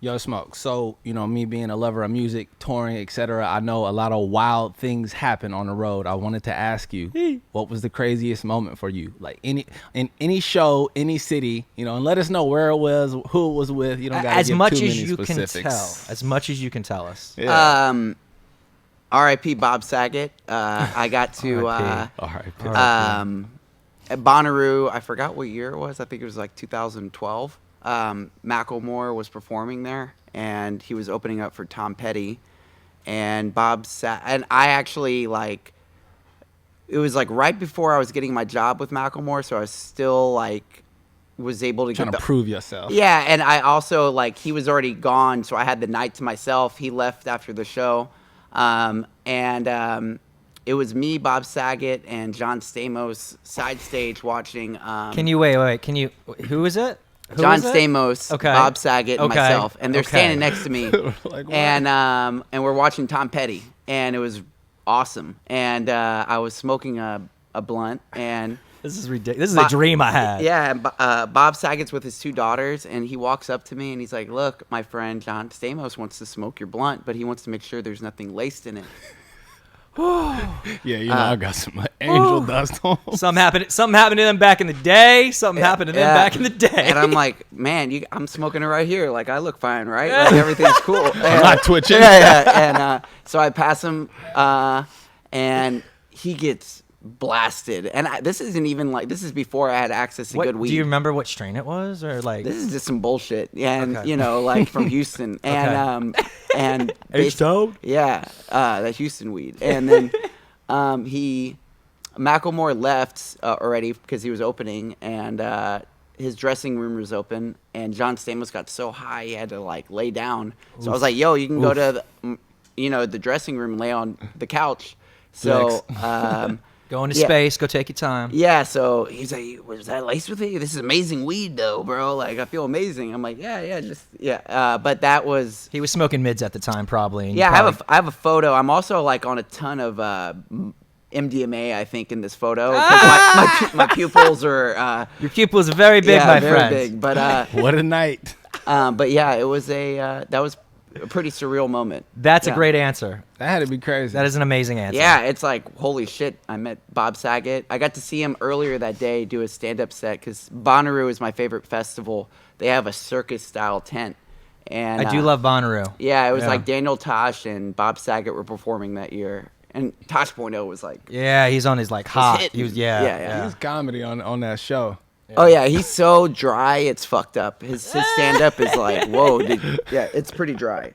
Yo, Smoke. So, me being a lover of music, touring, etc., I know a lot of wild things happen on the road. I wanted to ask you, what was the craziest moment for you? Like in any show, any city, and let us know where it was, who it was with. You don't got to give too many specifics. As much as you can tell us. Yeah. R.I.P. Bob Saget. I got to R.I.P. at Bonnaroo. I forgot what year it was. I think it was like 2012. Macklemore was performing there, and he was opening up for Tom Petty, and and I actually it was like right before I was getting my job with Macklemore, so I was still was able to trying to prove yourself. Yeah, and I also he was already gone, so I had the night to myself. He left after the show, it was me, Bob Saget, and John Stamos side stage watching. Can you wait? Can you? Who is it? John Stamos, okay. Bob Saget, and myself, and they're standing next to me, Like, and we're watching Tom Petty, and it was awesome. And I was smoking a blunt, and this is ridiculous. This is a dream I had. Yeah, Bob Saget's with his two daughters, and he walks up to me and he's like, "Look, my friend John Stamos wants to smoke your blunt, but he wants to make sure there's nothing laced in it." Yeah, I got some angel dust on. Something happened to them back in the day. Something happened to them back in the day. And I'm like, man, I'm smoking it right here. Like, I look fine, right? Like, everything's cool. I'm not twitching. Yeah. And so I pass him, and he gets blasted. And this isn't even this is before I had access to good weed. Do you remember what strain it was, or This is just some bullshit. And from Houston. And and H-Toad? Yeah, that Houston weed. And then Macklemore left already because he was opening, and his dressing room was open, and John Stamos got so high he had to lay down. So I was like, "Yo, you can go to the dressing room, lay on the couch." So go into space, go take your time. Yeah, so he's like, "Was that laced with it? This is amazing weed, though, bro. Like, I feel amazing." I'm like, "Yeah. But that was he was smoking mids at the time, probably. Yeah, I have a photo. I'm also on a ton of MDMA, I think, in this photo. My pupils are your pupils are very big, my very friend. Big. But what a night. But yeah, it was that was a pretty surreal moment. That's a great answer. That had to be crazy. That is an amazing answer. Yeah, it's like, holy shit. I met Bob Saget. I got to see him earlier that day do a stand-up set because Bonnaroo is my favorite festival. They have a circus-style tent. And I do love Bonnaroo. Yeah, it was like Daniel Tosh and Bob Saget were performing that year. And Tosh Point oh was like... Yeah, he's on his hot. Hit. He was, He's comedy on that show. Yeah. Oh, yeah, he's so dry, it's fucked up. His stand-up is like, whoa, dude. Yeah, it's pretty dry.